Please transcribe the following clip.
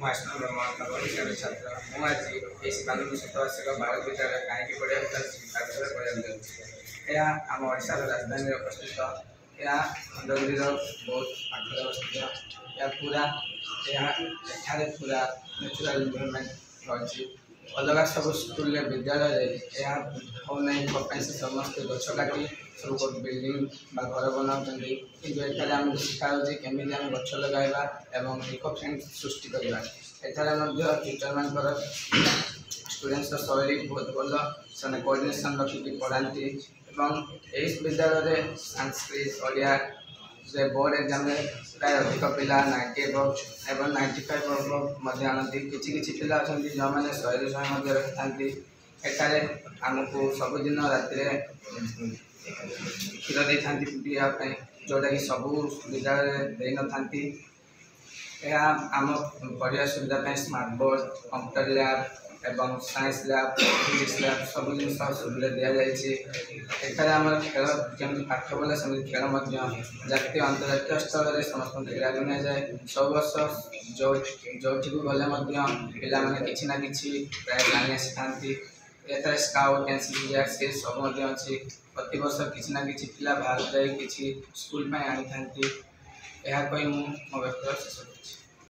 Master नगर छात्र मुझे ये शिवानंद शतवार्षिक भारत विद्यालय कहीं पढ़ा पढ़ाई यह आम ओडार राजधानी अवस्थित यह खंडगिरी बहुत पाखे अवस्थित यह पूरा यहाँ पूरा नेचुरल एनवायरनमेंट रही अलग सब स्कूल विद्यालय होना समस्त गछ काटी सब बिल्डिंग घर बनाऊँ कि आम शिखा केमी आम गछ लगाइबा एवं इको फ्रेंड सृष्टि करवा टीचर मान स्टूडेंट्स शैली बहुत भल से कोऑर्डिनेशन रखिक पढ़ाती विद्यालय संस्कृत ओडिया बोर्ड एग्जाम प्राय अधिक पिला 90 एवं 95 आनती किसी पिला अच्छा जो मैंने 100 रही था आमको सबुदिन राति क्षीर दे था पीवाई जोटा कि सबू विद्यालय दे न था आम पढ़ा सुविधा स्मार्ट बोर्ड कंप्यूटर लैब एवं साइंस लैब फिजिक्स लैब सब जिन सुविधा दि जाए आम खेल जमी पाठ बोले सेमती खेल जातीय अंतर्जातीय स्तर में समस्त खेल नि जाए सब वर्ष जो भी गले पिला किसी ना कि प्राय जानी आसी था स्काउट एनसीसी सब अच्छी प्रति वर्ष किसी ना कि पिला बाहर जाए किसी स्कूल आनी था यह कही मो व्यक्तिगत शेष।